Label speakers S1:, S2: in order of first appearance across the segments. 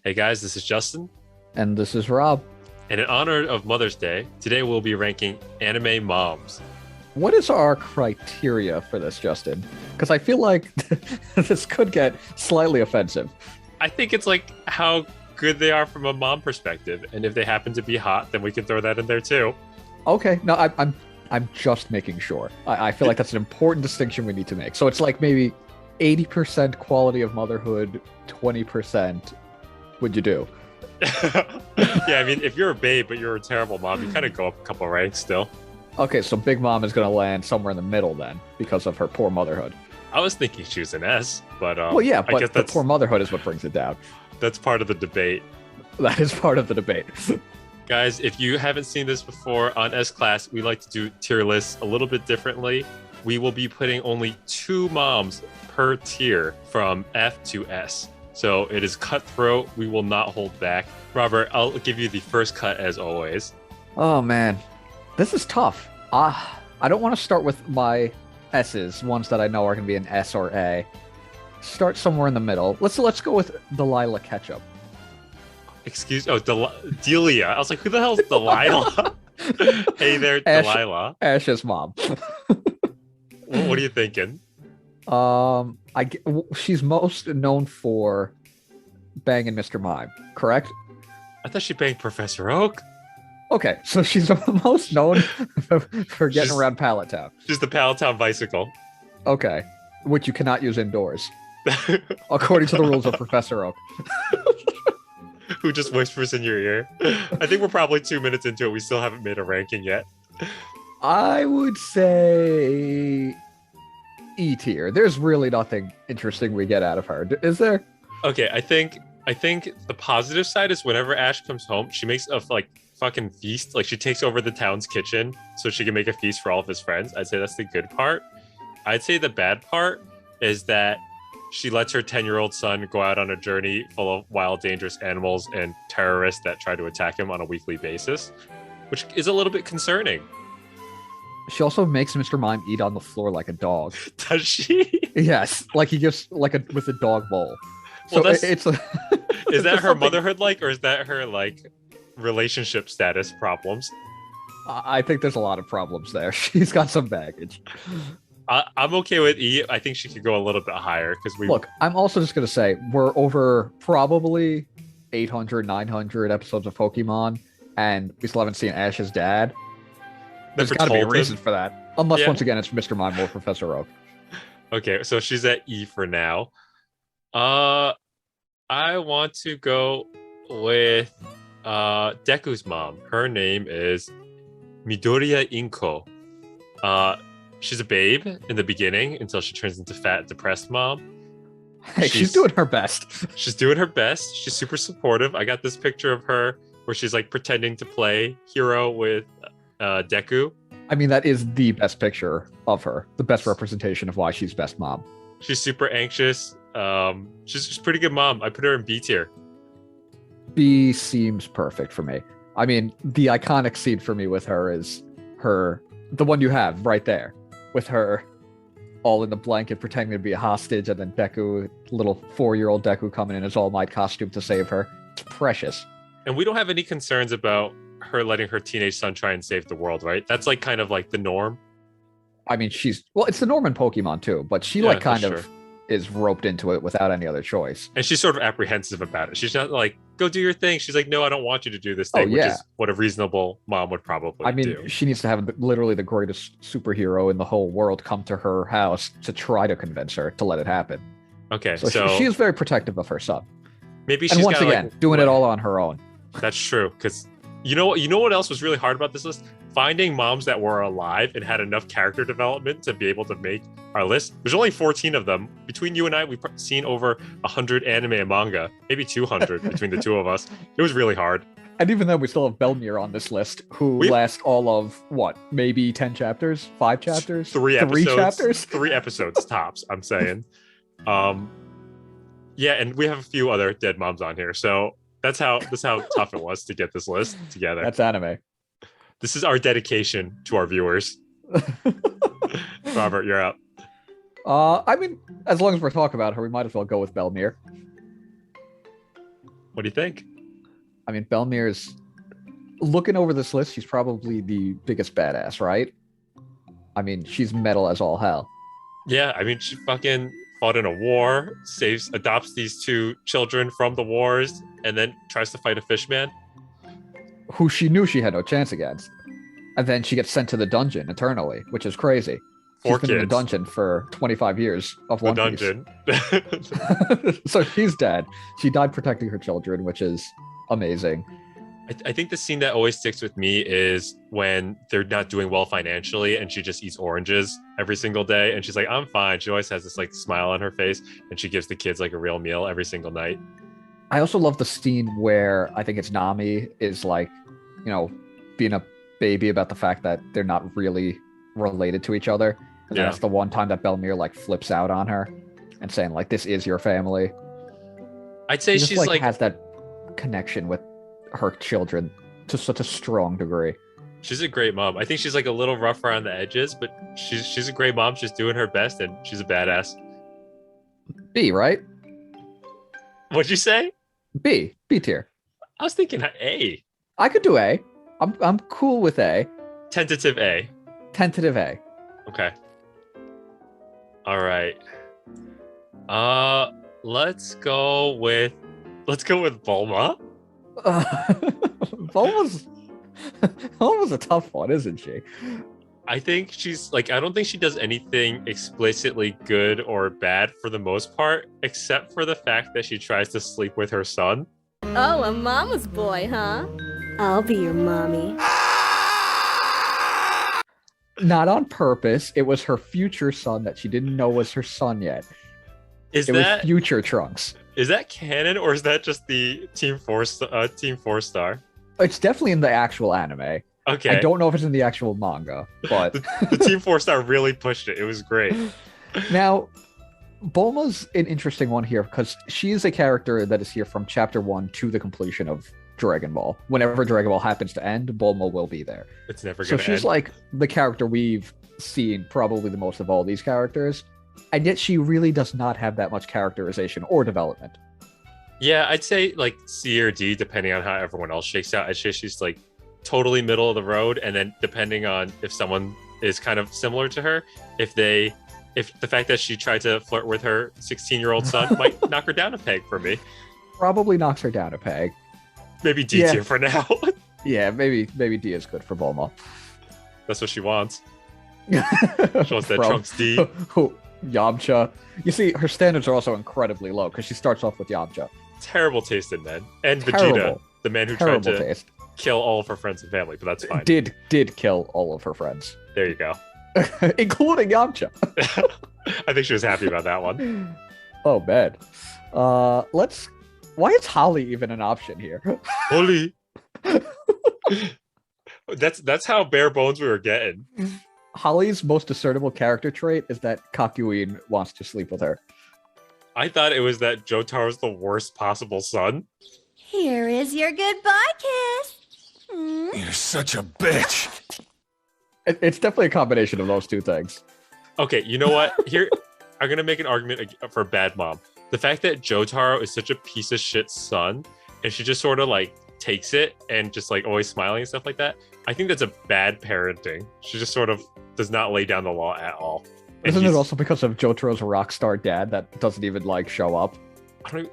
S1: Hey guys, this is Justin,
S2: And this is Rob.
S1: and in honor of Mother's Day, today we'll be ranking anime moms.
S2: What is our criteria for this, Justin? Because I feel like this could get slightly offensive.
S1: I think it's like how good they are from a mom perspective, and if they happen to be hot, then we can throw that in there too.
S2: Okay, no, I'm just making sure. I feel like that's an important distinction we need to make. So it's like maybe 80% quality of motherhood, 20% would you do?
S1: Yeah, I mean, if you're a babe but you're a terrible mom, you kind of go up a couple ranks still.
S2: Okay, so Big Mom is going to land somewhere in the middle then because of her poor motherhood.
S1: I was thinking she was an S, but
S2: Well, yeah,
S1: I
S2: but
S1: guess
S2: the poor motherhood is what brings it down.
S1: that's part of the debate.
S2: That is part of the debate.
S1: Guys, if you haven't seen this before on S Class, we like to do tier lists a little bit differently. We will be putting only 2 moms per tier from F to S. So it is cutthroat. We will not hold back. Robert, I'll give you the first cut as always.
S2: Oh man, this is tough. I don't want to start with my S's, ones that I know are going to be an S or A. Start somewhere in the middle. Let's go with Delilah Ketchum.
S1: Delia. I was like, who the hell is Delilah? Hey there, Delilah.
S2: Ash's mom.
S1: What are you thinking?
S2: She's most known for banging Mr. Mime, correct?
S1: I thought she banged Professor Oak.
S2: Okay, so she's most known for getting around Pallet Town.
S1: She's the Palatown bicycle.
S2: Okay, which you cannot use indoors, according to the rules of Professor Oak.
S1: Who just whispers in your ear. I think we're probably 2 minutes into it. We still haven't made a ranking yet.
S2: I would say E tier. There's really nothing interesting we get out of her. Is there?
S1: Okay, I think the positive side is whenever Ash comes home, she makes a fucking feast. Like she takes over the town's kitchen so she can make a feast for all of his friends. I'd say that's the good part. I'd say the bad part is that she lets her 10-year-old son go out on a journey full of wild, dangerous animals and terrorists that try to attack him on a weekly basis, which is a little bit concerning.
S2: She also makes Mr. Mime eat on the floor like a dog.
S1: Does she?
S2: Yes, like he gives with a dog bowl.
S1: Well,
S2: So it's a,
S1: is that her
S2: something-
S1: motherhood like, or is that her like relationship status problems?
S2: I think there's a lot of problems there. She's got some baggage.
S1: I'm okay with E. I think she could go a little bit higher because
S2: Look, I'm also just going to say we're over probably 800, 900 episodes of Pokemon, and we still haven't seen Ash's dad. There's
S1: never
S2: got to be a
S1: told
S2: reason
S1: him.
S2: for that. Unless,
S1: Yeah.
S2: once again, it's Mr. Mime or Professor Oak.
S1: Okay, so she's at E for now. I want to go with Deku's mom. Her name is Midoriya Inko. She's a babe in the beginning until she turns into fat, depressed mom.
S2: Hey, she's doing her best.
S1: She's doing her best. She's super supportive. I got this picture of her where she's like pretending to play hero with Deku.
S2: I mean, that is the best picture of her, the best representation of why she's best mom.
S1: She's super anxious. She's a pretty good mom. I put her in B tier.
S2: B seems perfect for me. I mean, the iconic scene for me with her is the one you have right there, with her all in the blanket pretending to be a hostage, and then Deku, little 4-year-old Deku coming in his All Might costume to save her. It's precious.
S1: And we don't have any concerns about her letting her teenage son try and save the world, right? That's like kind of like the norm.
S2: I mean, it's the Norman Pokemon too, but she
S1: Yeah,
S2: kind
S1: for
S2: of
S1: sure.
S2: is roped into it without any other choice.
S1: And she's sort of apprehensive about it. She's not like, go do your thing. She's like, no, I don't want you to do this thing,
S2: Oh,
S1: which
S2: yeah.
S1: is what a reasonable mom would probably
S2: I mean,
S1: do.
S2: she needs to have literally the greatest superhero in the whole world come to her house to try to convince her to let it happen.
S1: Okay,
S2: So,
S1: so
S2: she is very protective of her son.
S1: maybe she's
S2: And once
S1: got
S2: again,
S1: like,
S2: doing it all on her own.
S1: That's true, because you know what else was really hard about this list? Finding moms that were alive and had enough character development to be able to make our list. There's only 14 of them. Between you and I, we've seen over 100 anime and manga, maybe 200 between the two of us. It was really hard.
S2: And even then, we still have Belle-mere on this list, who
S1: We've-
S2: last all of, what, maybe 10 chapters? 5 chapters?
S1: 3 episodes.
S2: 3 chapters?
S1: 3 episodes tops, I'm saying. Yeah, and we have a few other dead moms on here. So that's how tough it was to get this list together.
S2: That's anime.
S1: This is our dedication to our viewers. Robert, you're up.
S2: I mean, as long as we're talking about her, we might as well go with Belle-mere.
S1: What do you think?
S2: I mean, Belle-mere's looking over this list. She's probably the biggest badass, right? I mean, she's metal as all hell.
S1: Yeah, I mean, she fucking fought in a war, adopts these two children from the wars, and then tries to fight a fishman.
S2: Who she knew she had no chance against. And then she gets sent to the dungeon eternally, which is crazy. She's been in the dungeon for 25 years of One Piece. So she's dead. She died protecting her children, which is amazing.
S1: I think the scene that always sticks with me is when they're not doing well financially and she just eats oranges every single day. And she's like, I'm fine. She always has this like smile on her face and she gives the kids like a real meal every single night.
S2: I also love the scene where I think it's Nami is like, being a baby about the fact that they're not really related to each other. And that's the one time that Belle-mere like flips out on her and saying like, this is your family.
S1: I'd say she's like
S2: has that connection with her children to such a strong degree.
S1: She's a great mom. I think she's like a little rough around the edges, but she's a great mom. She's doing her best and she's a badass.
S2: B, right?
S1: What'd you say?
S2: B tier.
S1: I was thinking A.
S2: I could do A. I'm cool with A.
S1: Tentative A.
S2: Tentative A.
S1: Okay. All right. Let's go with Bulma.
S2: Bulma's a tough one, isn't she?
S1: I think she's like, I don't think she does anything explicitly good or bad for the most part, except for the fact that she tries to sleep with her son.
S3: Oh, a mama's boy, huh? I'll be your mommy.
S2: Not on purpose. It was her future son that she didn't know was her son yet. It was future Trunks.
S1: Is that canon or is that just the Team 4-star?
S2: It's definitely in the actual anime.
S1: Okay.
S2: I don't know if it's in the actual manga, but
S1: the Team 4-star really pushed it. It was great.
S2: Now, Bulma's an interesting one here because she is a character that is here from chapter 1 to the completion of Dragon Ball. Whenever Dragon Ball happens to end, Bulma will be there.
S1: It's never going to end.
S2: So she's like the character we've seen probably the most of all these characters. And yet she really does not have that much characterization or development.
S1: Yeah, I'd say like C or D, depending on how everyone else shakes out. I'd say she's like totally middle of the road. And then depending on if someone is kind of similar to her, if the fact that she tried to flirt with her 16-year-old son might knock her down a peg for me.
S2: Probably knocks her down a peg.
S1: Maybe D tier for now.
S2: Yeah, maybe D is good for Bulma.
S1: That's what she wants. She wants that Trunks D.
S2: Yamcha. You see, her standards are also incredibly low because she starts off with Yamcha.
S1: Terrible taste in men. And Vegeta, the man who tried to kill all of her friends and family, but that's fine.
S2: Did kill all of her friends.
S1: There you go.
S2: Including Yamcha.
S1: I think she was happy about that one.
S2: Oh, man. Why is Holly even an option here?
S1: Holly. That's how bare bones we were getting.
S2: Holly's most discernible character trait is that Kakuin wants to sleep with her.
S1: I thought it was that Jotaro's the worst possible son.
S3: Here is your goodbye kiss.
S4: You're such a bitch.
S2: It's definitely a combination of those two things.
S1: Okay, you know what? Here, I'm going to make an argument for bad mom. The fact that Jotaro is such a piece of shit son, and she just sort of like takes it and just like always smiling and stuff like that, I think that's a bad parenting. She just sort of does not lay down the law at all. And
S2: isn't it also because of Jotaro's rock star dad that doesn't even like show up?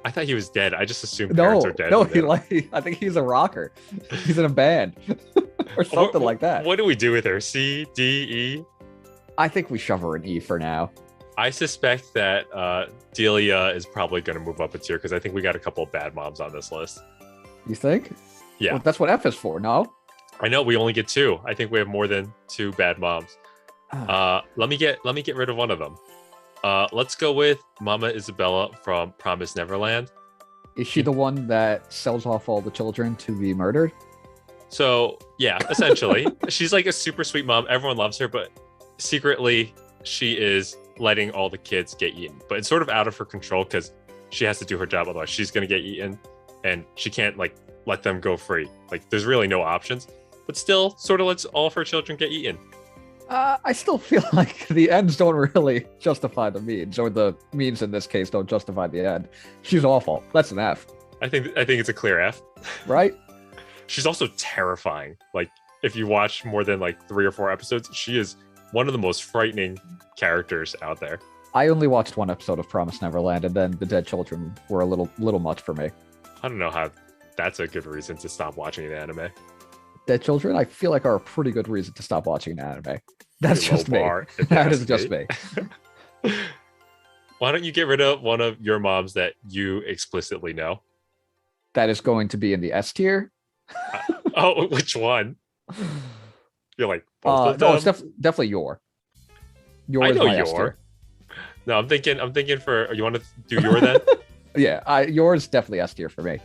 S1: I thought he was dead. I just assumed parents are dead.
S2: No, I think he's a rocker. He's in a band or something like that.
S1: What do we do with her? C, D, E?
S2: I think we shove her in E for now.
S1: I suspect that Delia is probably going to move up a tier because I think we got a couple of bad moms on this list.
S2: You think?
S1: Yeah.
S2: Well, that's what F is for, no?
S1: I know we only get 2. I think we have more than 2 bad moms. Let me get rid of one of them. Let's go with Mama Isabella from Promised Neverland.
S2: Is she the one that sells off all the children to be murdered?
S1: So yeah, essentially, she's like a super sweet mom. Everyone loves her, but secretly she is letting all the kids get eaten. But it's sort of out of her control because she has to do her job, otherwise she's gonna get eaten, and she can't like let them go free. Like there's really no options. But still, sort of lets all of her children get eaten.
S2: I still feel like the ends don't really justify the means, or the means in this case don't justify the end. She's awful. That's an F.
S1: I think it's a clear F.
S2: right?
S1: She's also terrifying. Like, if you watch more than like 3 or 4 episodes, she is one of the most frightening characters out there.
S2: I only watched 1 episode of Promised Neverland, and then the dead children were a little much for me.
S1: I don't know how that's a good reason to stop watching an anime.
S2: Dead children, I feel like, are a pretty good reason to stop watching an anime. That's
S1: Pretty
S2: just
S1: low
S2: me.
S1: bar, if you
S2: That
S1: ask
S2: is just me.
S1: Why don't you get rid of one of your moms that you explicitly know?
S2: That is going to be in the S tier.
S1: Oh, which one? You're like both of them?
S2: No, it's definitely Yor. Yor
S1: I
S2: is
S1: know
S2: my S
S1: Yor.
S2: tier.
S1: No, I'm thinking for you want to do Yor then?
S2: Yeah, Yor is definitely S tier for me.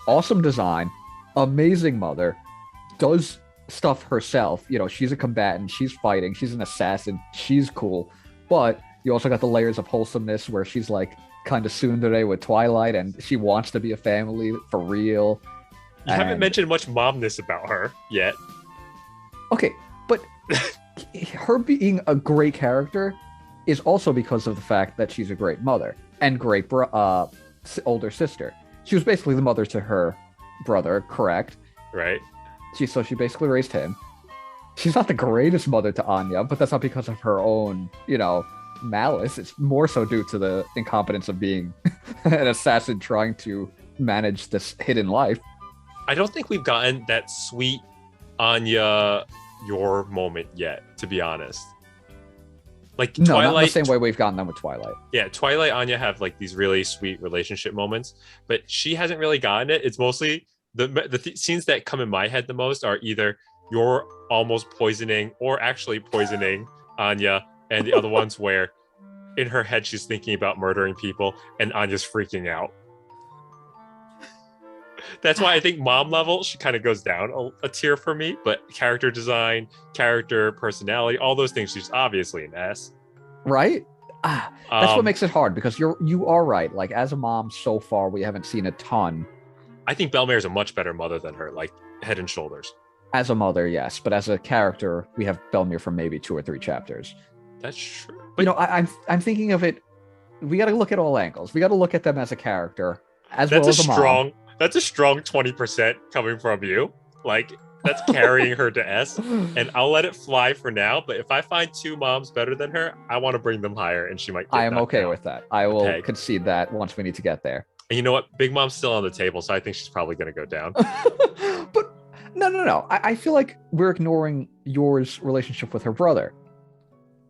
S2: Awesome design, amazing mother, does stuff herself. You know, she's a combatant, she's fighting, she's an assassin, she's cool. But you also got the layers of wholesomeness where she's like kind of tsundere with Twilight, and she wants to be a family for real.
S1: You haven't mentioned much momness about her yet.
S2: Okay, but her being a great character is also because of the fact that she's a great mother and great older sister. She was basically the mother to her brother, correct?
S1: Right.
S2: So she basically raised him. She's not the greatest mother to Anya, but that's not because of her own, malice. It's more so due to the incompetence of being an assassin trying to manage this hidden life.
S1: I don't think we've gotten that sweet Anya Yor moment yet, to be honest. Like
S2: No,
S1: Twilight,
S2: not the same way we've gotten them with Twilight.
S1: Yeah, Twilight Anya have like these really sweet relationship moments, but she hasn't really gotten it. It's mostly the scenes that come in my head the most are either you're almost poisoning or actually poisoning Anya, and the other ones where in her head she's thinking about murdering people and Anya's freaking out. That's why I think mom level, she kind of goes down a tier for me, but character design, character, personality, all those things, she's obviously an S.
S2: Right? That's what makes it hard, because you are right. Like, as a mom, so far, we haven't seen a ton.
S1: I think Belle-mere is a much better mother than her, like head and shoulders.
S2: As a mother, yes, but as a character, we have Belle-mere for maybe 2 or 3 chapters.
S1: That's true. But
S2: I'm thinking of it. We got to look at all angles. We got to look at them as a character, as well as a mom.
S1: That's a strong 20% coming from you. Like, that's carrying her to S. And I'll let it fly for now. But if I find 2 moms better than her, I want to bring them higher, and she might.
S2: I am okay with that. I will concede that once we need to get there.
S1: And you know what? Big Mom's still on the table, so I think she's probably going to go down.
S2: But no. I feel like we're ignoring Yor's relationship with her brother.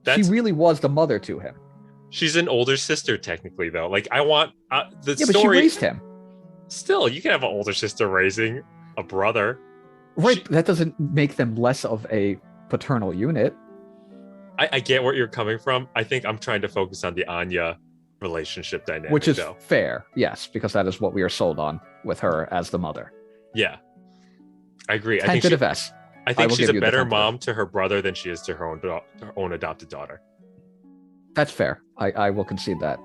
S2: She really was the mother to him.
S1: She's an older sister, technically, though. Like, I want the story.
S2: But she raised him.
S1: Still, you can have an older sister raising a brother.
S2: Right, that doesn't make them less of a paternal unit.
S1: I get where you're coming from. I think I'm trying to focus on the Anya relationship dynamic,
S2: which is fair, yes, because that is what we are sold on with her as the mother.
S1: Yeah, I agree.
S2: I think
S1: she's a better mom to her brother than she is to her own adopted daughter.
S2: That's fair. I will concede that.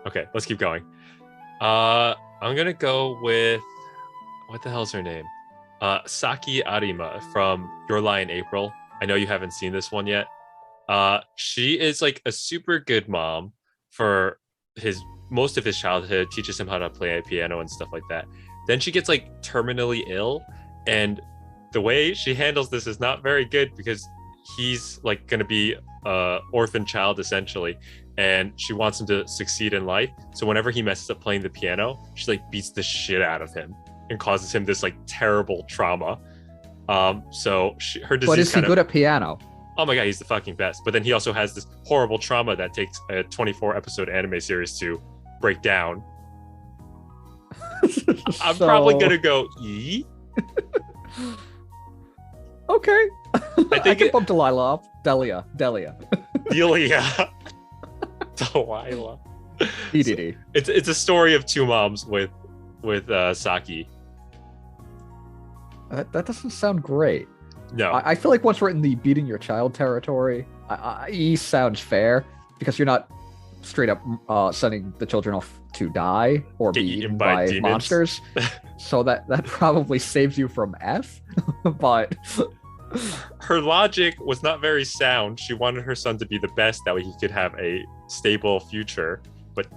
S1: Okay, let's keep going. I'm gonna go with, what the hell's her name? Saki Arima from Your Lie in April. I know you haven't seen this one yet. She is like a super good mom for most of his childhood, teaches him how to play piano and stuff like that. Then she gets like terminally ill, and the way she handles this is not very good, because he's like gonna be a orphan child essentially, and she wants him to succeed in life. So whenever he messes up playing the piano, she like beats the shit out of him and causes him this like terrible trauma. So her disease.
S2: But is he good at piano?
S1: Oh my god, he's the fucking best. But then he also has this horrible trauma that takes a 24 episode anime series to break down. I'm probably gonna go E.
S2: Okay.
S1: I
S2: can bump Delia up. Delia.
S1: Delilah.
S2: EDD.
S1: It's a story of 2 moms with Saki.
S2: That doesn't sound great.
S1: No.
S2: I feel like once we're in the beating your child territory, E sounds fair, because you're not straight up sending the children off to die or be eaten by monsters. So that probably saves you from F. But
S1: her logic was not very sound. She wanted her son to be the best, that way he could have a stable future. But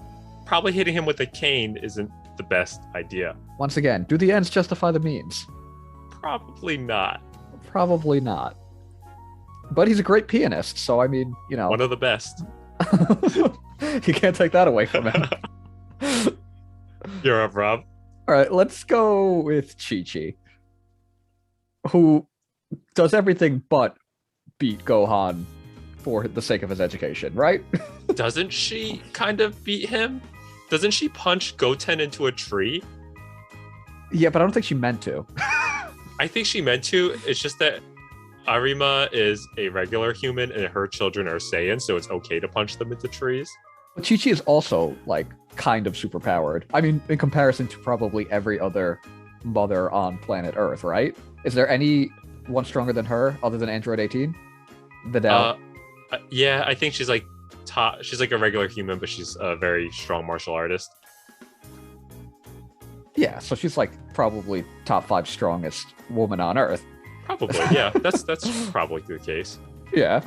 S1: probably hitting him with a cane isn't the best idea.
S2: Once again, do the ends justify the means?
S1: Probably not.
S2: Probably not. But he's a great pianist, so I mean, you know.
S1: One of the best.
S2: You can't take that away from him.
S1: You're up, Rob.
S2: All right, let's go with Chi-Chi, who does everything but beat Gohan for the sake of his education, right?
S1: Doesn't she kind of beat him? Doesn't she punch Goten into a tree?
S2: Yeah, but I don't think she meant to.
S1: I think she meant to. It's just that Arima is a regular human and her children are Saiyans, so it's okay to punch them into trees.
S2: But Chi-Chi is also, like, kind of superpowered. I mean, in comparison to probably every other mother on planet Earth, right? Is there any one stronger than her other than Android 18? Videl?
S1: Yeah, I think she's like top. She's like a regular human, but she's a very strong martial artist.
S2: Yeah, so she's like probably top 5 strongest woman on Earth.
S1: Probably, yeah. That's probably the case.
S2: Yeah.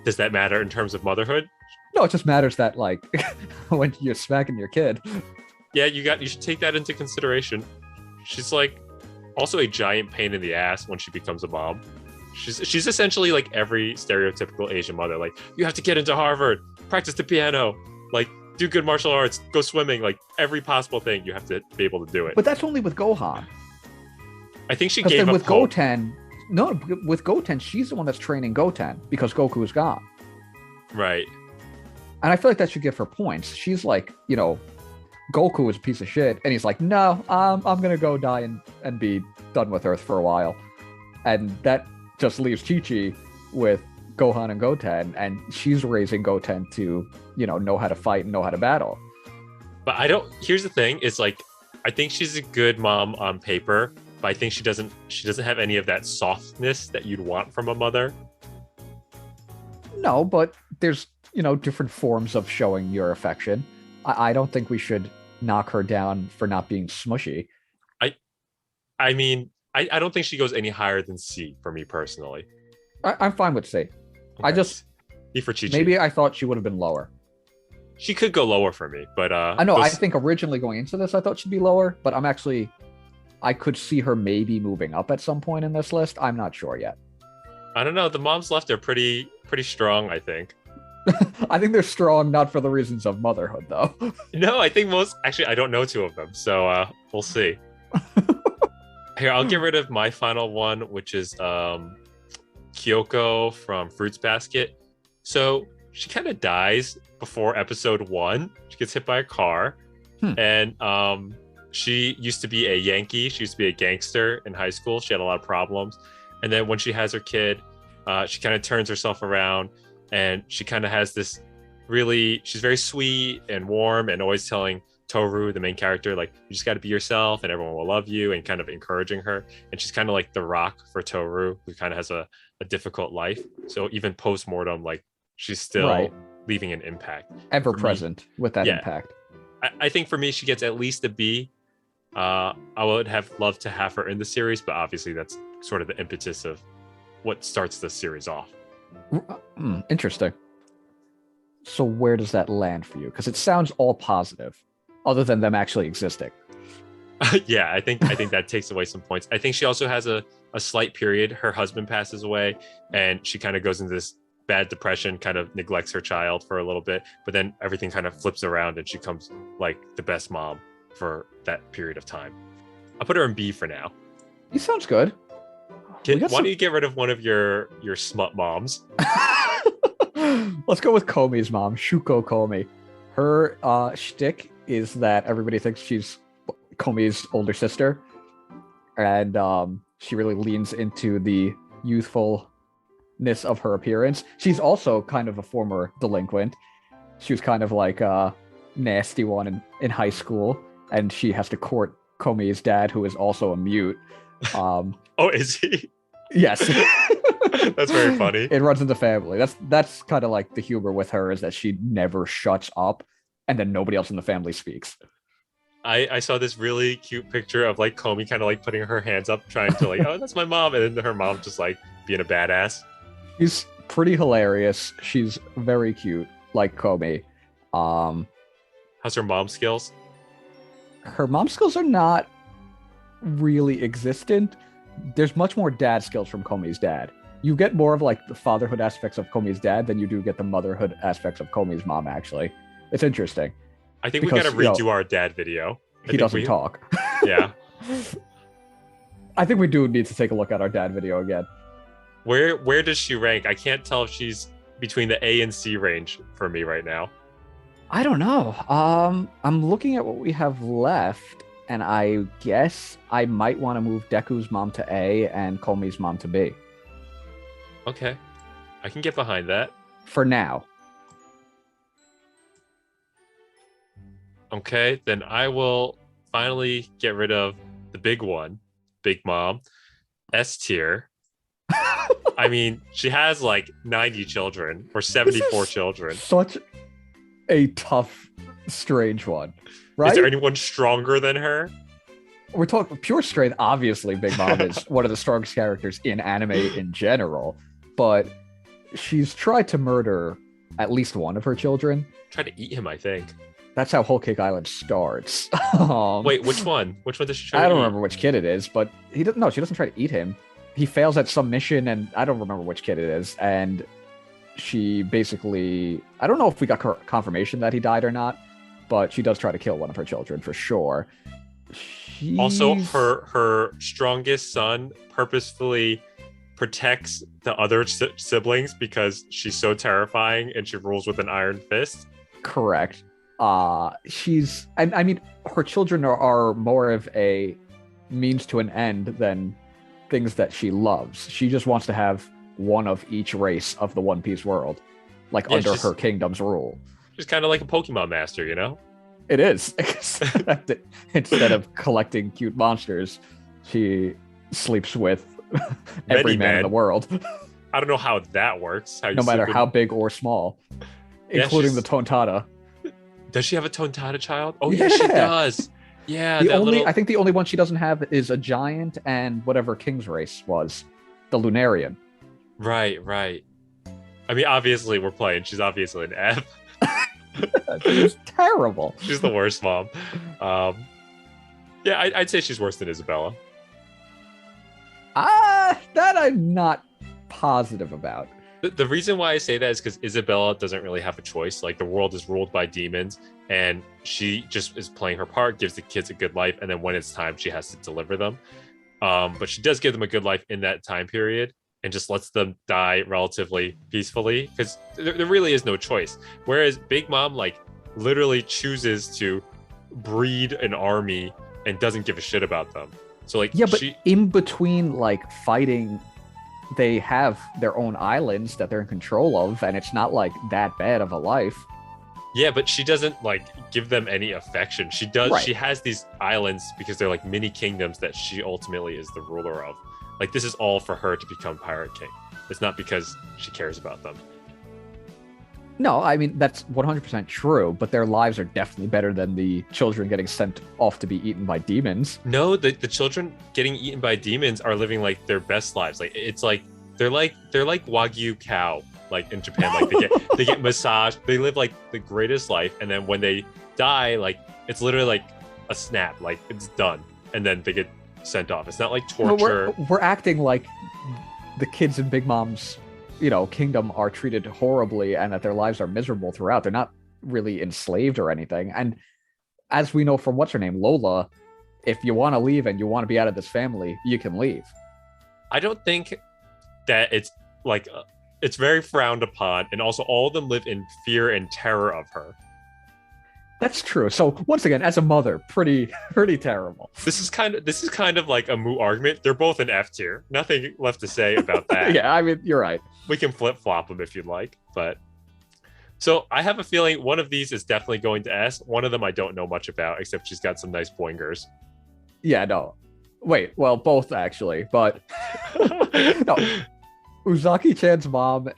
S1: Does that matter in terms of motherhood?
S2: No, it just matters that, like, when you're smacking your kid.
S1: Yeah, you should take that into consideration. She's like also a giant pain in the ass when she becomes a mom. She's essentially like every stereotypical Asian mother. Like, you have to get into Harvard, practice the piano, like do good martial arts, go swimming, like every possible thing you have to be able to do it.
S2: But that's only with Gohan.
S1: I think she
S2: Because
S1: gave
S2: then
S1: up
S2: with
S1: hope.
S2: Goten, no, with Goten, she's the one that's training Goten because Goku is gone.
S1: Right.
S2: And I feel like that should give her points. She's like, you know, Goku is a piece of shit, and he's like, no, I'm gonna go die and be done with Earth for a while. And that just leaves Chi-Chi with Gohan and Goten, and she's raising Goten to, you know how to fight and know how to battle.
S1: But here's the thing, is like, I think she's a good mom on paper, but I think she doesn't have any of that softness that you'd want from a mother.
S2: No, but there's, different forms of showing your affection. I don't think we should knock her down for not being smushy.
S1: I mean, I don't think she goes any higher than C for me personally.
S2: I'm fine with C.
S1: Okay.
S2: I just
S1: E for Chi-Chi.
S2: maybe I thought she would have been lower.
S1: She could go lower for me, but
S2: I know. I think originally going into this, I thought she'd be lower, but I could see her maybe moving up at some point in this list. I'm not sure yet.
S1: I don't know. The moms left are pretty strong, I think.
S2: I think they're strong, not for the reasons of motherhood, though.
S1: No, I think actually, I don't know 2 of them, so we'll see. Here, I'll get rid of my final one, which is Kyoko from Fruits Basket. So she kind of dies before episode 1. She gets hit by a car, and she used to be a Yankee. She used to be a gangster in high school. She had a lot of problems, and then when she has her kid, she kind of turns herself around, and she kind of has this she's very sweet and warm, and always telling Toru, the main character, like, you just got to be yourself and everyone will love you, and kind of encouraging her. And she's kind of like the rock for Toru, who kind of has a difficult life. So even post-mortem, like, she's still leaving an impact.
S2: Ever present with that impact.
S1: I think for me, she gets at least a B. I would have loved to have her in the series, but obviously that's sort of the impetus of what starts the series off.
S2: Interesting. So where does that land for you? Because it sounds all positive, other than them actually existing.
S1: Yeah, I think that takes away some points. I think she also has a slight period. Her husband passes away, and she kind of goes into this bad depression, kind of neglects her child for a little bit, but then everything kind of flips around, and she comes like the best mom for that period of time. I'll put her in B for now.
S2: He sounds good.
S1: Why don't you get rid of one of your smut moms?
S2: Let's go with Komi's mom, Shuko Komi. Her shtick is that everybody thinks she's Komi's older sister, and she really leans into the youthfulness of her appearance. She's also kind of a former delinquent. She was kind of like a nasty one in high school, and she has to court Komi's dad, who is also a mute.
S1: Oh, is he?
S2: Yes.
S1: That's very funny.
S2: It runs in the family. That's kind of like the humor with her, is that she never shuts up, and then nobody else in the family speaks.
S1: I saw this really cute picture of like Komi kind of like putting her hands up, trying to like, oh, that's my mom, and then her mom just like being a badass.
S2: She's pretty hilarious. She's very cute, like Komi.
S1: How's her mom skills?
S2: her mom skills are not really existent. There's much more dad skills from Komi's dad. You get more of like the fatherhood aspects of Komi's dad than you do get the motherhood aspects of Komi's mom, actually. It's interesting.
S1: I think
S2: Because,
S1: we gotta redo our dad video.
S2: He doesn't talk.
S1: Yeah.
S2: I think we do need to take a look at our dad video again.
S1: Where does she rank? I can't tell if she's between the A and C range for me right now.
S2: I don't know. I'm looking at what we have left, and I guess I might want to move Deku's mom to A and Komi's mom to B.
S1: Okay. I can get behind that.
S2: For now.
S1: Okay, then I will finally get rid of the big one, Big Mom, S tier. I mean, she has like 90 children or 74 children.
S2: Such a tough, strange one, right?
S1: Is there anyone stronger than her?
S2: We're talking pure strength. Obviously, Big Mom is one of the strongest characters in anime in general, but she's tried to murder at least one of her children.
S1: Tried to eat him, I think.
S2: That's how Whole Cake Island starts.
S1: Wait, which one? Which one does she try to
S2: I don't
S1: eat?
S2: remember which kid it is, but she doesn't try to eat him. He fails at some mission, and I don't remember which kid it is. And she basically, I don't know if we got confirmation that he died or not, but she does try to kill one of her children for sure.
S1: Also, her strongest son purposefully protects the other siblings because she's so terrifying and she rules with an iron fist.
S2: Correct. And I mean, her children are more of a means to an end than things that she loves. She just wants to have one of each race of the One Piece world, like under her kingdom's rule.
S1: She's kind of like a Pokemon master, you know?
S2: It is. Instead of collecting cute monsters, she sleeps with every man in the world.
S1: I don't know how that works.
S2: No matter how big or small, including the Tontada.
S1: Does she have a Tontada child? Oh yeah, she does. Yeah.
S2: I think the only one she doesn't have is a giant and whatever King's race was, the Lunarian.
S1: Right. I mean, obviously we're playing. She's obviously an F.
S2: She's terrible.
S1: She's the worst mom. Yeah, I'd say she's worse than Isabella.
S2: That I'm not positive about.
S1: The reason why I say that is because Isabella doesn't really have a choice. Like, the world is ruled by demons, and she just is playing her part, gives the kids a good life, and then when it's time, she has to deliver them. But she does give them a good life in that time period and just lets them die relatively peacefully because there really is no choice. Whereas Big Mom, like, literally chooses to breed an army and doesn't give a shit about them. So, like,
S2: yeah, but in between, like, fighting, they have their own islands that they're in control of, and it's not like that bad of a life.
S1: Yeah, but she doesn't like give them any affection. She does.
S2: Right.
S1: She has these islands because they're like mini kingdoms that she ultimately is the ruler of. Like, this is all for her to become Pirate King. It's not because she cares about them.
S2: No, I mean, that's 100% true, but their lives are definitely better than the children getting sent off to be eaten by demons.
S1: No, the children getting eaten by demons are living like their best lives. Like, it's like they're like Wagyu cow, like in Japan. Like, they get massaged. They live like the greatest life, and then when they die, like, it's literally like a snap. Like, it's done, and then they get sent off. It's not like torture.
S2: We're acting like the kids in Big Mom's, kingdom are treated horribly and that their lives are miserable throughout. They're not really enslaved or anything. And as we know from what's her name, Lola, if you want to leave and you want to be out of this family, you can leave.
S1: I don't think that it's like it's very frowned upon, and also all of them live in fear and terror of her.
S2: That's true. So once again, as a mother, pretty terrible.
S1: This is kind of like a moot argument. They're both in F tier. Nothing left to say about that.
S2: Yeah, I mean, you're right.
S1: We can flip-flop them if you'd like, but so I have a feeling one of these is definitely going to S. One of them I don't know much about, except she's got some nice boingers.
S2: Yeah, no. Wait, well, both actually, but no. Uzaki-Chan's mom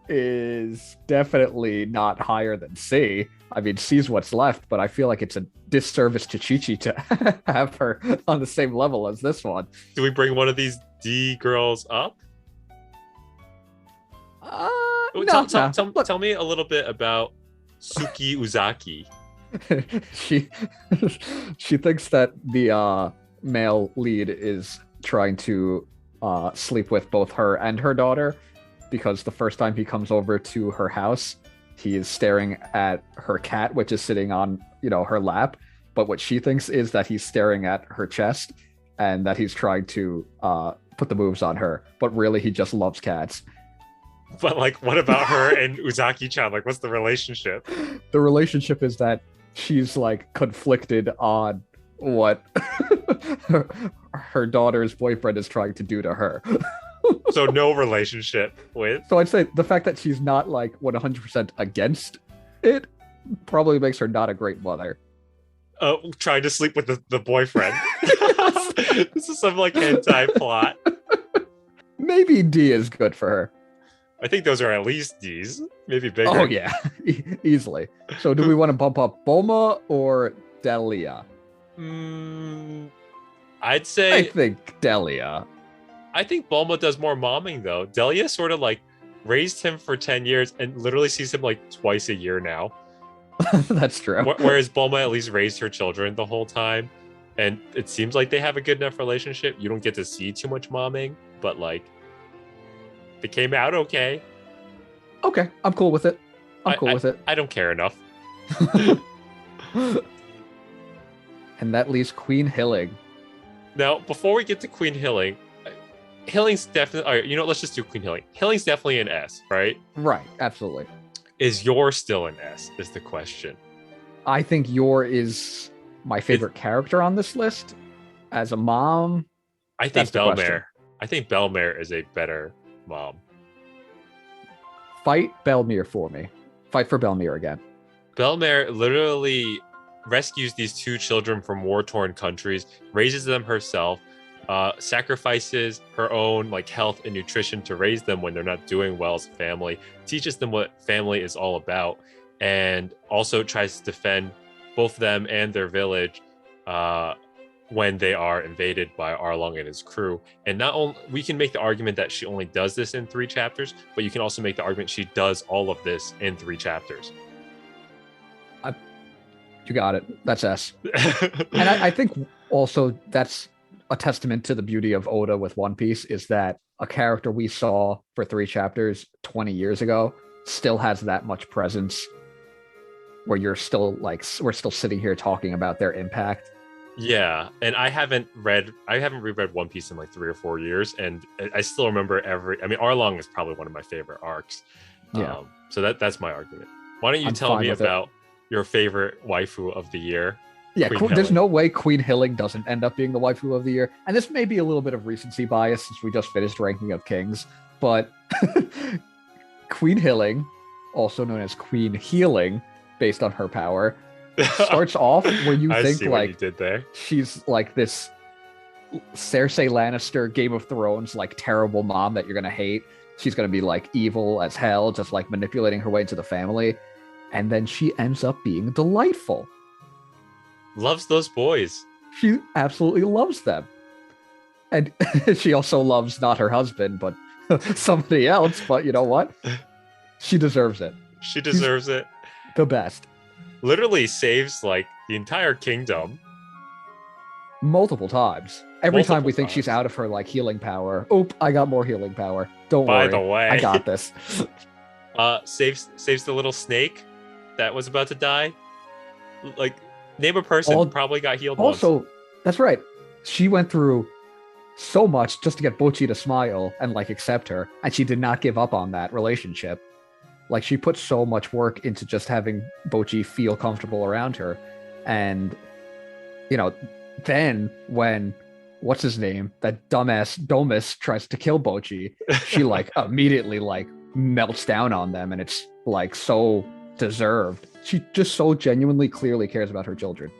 S2: is definitely not higher than C. I mean, C's what's left, but I feel like it's a disservice to Chi-Chi to have her on the same level as this one.
S1: Do we bring one of these D girls up?
S2: No.
S1: Tell me a little bit about Tsuki Uzaki.
S2: she she thinks that the male lead is trying to sleep with both her and her daughter because the first time he comes over to her house, he is staring at her cat, which is sitting on, her lap. But what she thinks is that he's staring at her chest and that he's trying to put the moves on her. But really, he just loves cats.
S1: But like, what about her and Uzaki-Chan? Like, what's the relationship?
S2: The relationship is that she's like conflicted on what her daughter's boyfriend is trying to do to her.
S1: So no relationship with.
S2: So I'd say the fact that she's not like 100% against it probably makes her not a great mother.
S1: Trying to sleep with the boyfriend. This is some like hentai plot.
S2: Maybe D is good for her.
S1: I think those are at least D's, maybe bigger.
S2: Oh yeah, easily. So do we want to bump up Bulma or Delia?
S1: I'd say.
S2: I think Delia.
S1: I think Bulma does more momming though. Delia sort of like raised him for 10 years and literally sees him like twice a year now.
S2: That's true.
S1: Whereas Bulma at least raised her children the whole time. And it seems like they have a good enough relationship. You don't get to see too much momming, but like they came out okay.
S2: Okay, I'm cool with it. I'm cool with it.
S1: I don't care enough.
S2: And that leaves Queen Hilling.
S1: Now, before we get to Queen Hilling, Hilling's definitely... All right, let's just do Queen Hilling. Hilling's definitely an S, right?
S2: Right, absolutely.
S1: Is Yor still an S, is the question.
S2: I think Yor is my favorite character on this list. As a mom,
S1: I think Belle-mere. I think Belle-mere is a better mom.
S2: Fight Belle-mere for me. Fight for Belle-mere again.
S1: Belle-mere literally rescues these two children from war-torn countries, raises them herself, sacrifices her own like health and nutrition to raise them when they're not doing well as a family, teaches them what family is all about, and also tries to defend both them and their village when they are invaded by Arlong and his crew. And not only we can make the argument that she only does this in 3 chapters, but you can also make the argument she does all of this in 3 chapters.
S2: You got it. That's S. And I think also that's a testament to the beauty of Oda with One Piece, is that a character we saw for 3 chapters 20 years ago still has that much presence where you're still like, we're still sitting here talking about their impact.
S1: Yeah, and I haven't reread One Piece in like 3 or 4 years, and I still remember Arlong is probably one of my favorite arcs.
S2: Yeah.
S1: So that's my argument. Why don't you tell me about your favorite waifu of the year?
S2: Yeah, there's no way Queen Hilling doesn't end up being the waifu of the year. And this may be a little bit of recency bias since we just finished Ranking of Kings, but Queen Hilling, also known as Queen Healing, based on her power, starts off where you think like
S1: you did there.
S2: She's like this Cersei Lannister, Game of Thrones, like terrible mom that you're gonna hate. She's gonna be like evil as hell, just like manipulating her way into the family. And then she ends up being delightful.
S1: Loves those boys.
S2: She absolutely loves them. And she also loves not her husband, but somebody else. But you know what? She deserves it.
S1: She deserves it.
S2: The best.
S1: Literally saves like the entire kingdom.
S2: Multiple times. Every time we think she's out of her like healing power. Oop, I got more healing power. Don't worry.
S1: By the way,
S2: I got this.
S1: Saves the little snake that was about to die. Like, name a person probably got healed
S2: also,
S1: once.
S2: That's right. She went through so much just to get Bocchi to smile and like accept her, and she did not give up on that relationship. Like, she put so much work into just having Bocchi feel comfortable around her. And, then when, what's his name? That dumbass Domus tries to kill Bocchi, she like immediately like melts down on them, and it's like so deserved. She just so genuinely clearly cares about her children.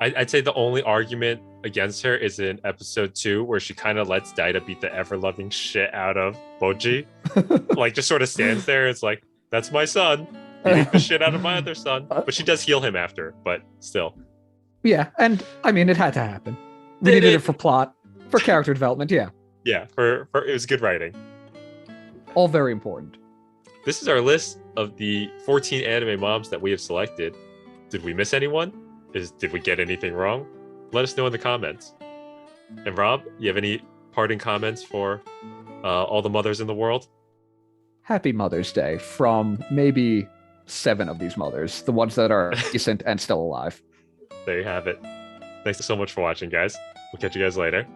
S1: I'd say the only argument against her is in episode 2, where she kind of lets Daida beat the ever-loving shit out of Bocchi. Like, just sort of stands there. It's like, that's my son. Beating the shit out of my other son. But she does heal him after, but still.
S2: Yeah, and I mean, it had to happen. We needed it for plot, for character development, yeah.
S1: Yeah, for it was good writing.
S2: All very important.
S1: This is our list of the 14 anime moms that we have selected. Did we miss anyone? Did we get anything wrong? Let us know in the comments. And Rob, you have any parting comments for all the mothers in the world?
S2: Happy Mother's Day from maybe 7 of these mothers, the ones that are decent and still alive.
S1: There you have it. Thanks so much for watching, guys. We'll catch you guys later.